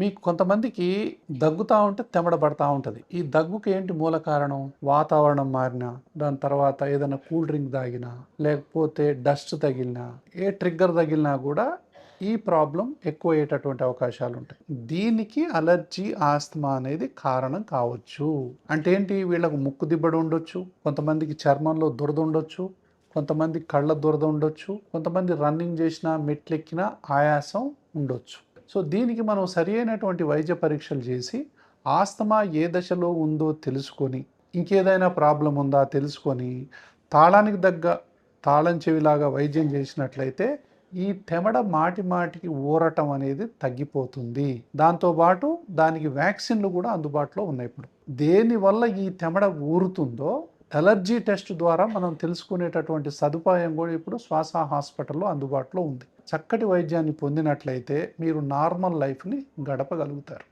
మీకు కొంతమందికి దగ్గుతా ఉంటే తెమడ పడతా ఉంటది. ఈ దగ్గుకి ఏంటి మూల కారణం? వాతావరణం మారినా, దాని తర్వాత ఏదైనా కూల్ డ్రింక్ తాగినా, లేకపోతే డస్ట్ తగిలినా, ఏ ట్రిగ్గర్ తగిలినా కూడా ఈ ప్రాబ్లం ఎక్కువయ్యేటటువంటి అవకాశాలుంటాయి. దీనికి అలర్జీ, ఆస్తమా అనేది కారణం కావచ్చు. అంటే ఏంటి? వీళ్ళకు ముక్కు దిబ్బడ ఉండొచ్చు, కొంతమందికి చర్మంలో దురద ఉండొచ్చు, కొంతమంది కళ్ళ దురద ఉండొచ్చు, కొంతమంది రన్నింగ్ చేసినా, మెట్లెక్కినా ఆయాసం ఉండొచ్చు. సో దీనికి మనం సరి అయినటువంటి వైద్య పరీక్షలు చేసి ఆస్తమా ఏ దశలో ఉందో తెలుసుకొని, ఇంకేదైనా ప్రాబ్లం ఉందా తెలుసుకొని, తాళానికి తగ్గ తాళం చెవిలాగా వైద్యం చేసినట్లయితే ఈ తెమడ మాటి మాటికి ఊరటం అనేది తగ్గిపోతుంది. దాంతోపాటు దానికి వ్యాక్సిన్లు కూడా అందుబాటులో ఉన్నాయి ఇప్పుడు. దేనివల్ల ఈ తెమడ ఊరుతుందో అలర్జీ టెస్ట్ ద్వారా మనం తెలుసుకునేటటువంటి సదుపాయం కూడా ఇప్పుడు శ్వాస హాస్పిటల్లో అందుబాటులో ఉంది. చక్కటి వైద్యాన్ని పొందినట్లయితే మీరు నార్మల్ లైఫ్ని గడపగలుగుతారు.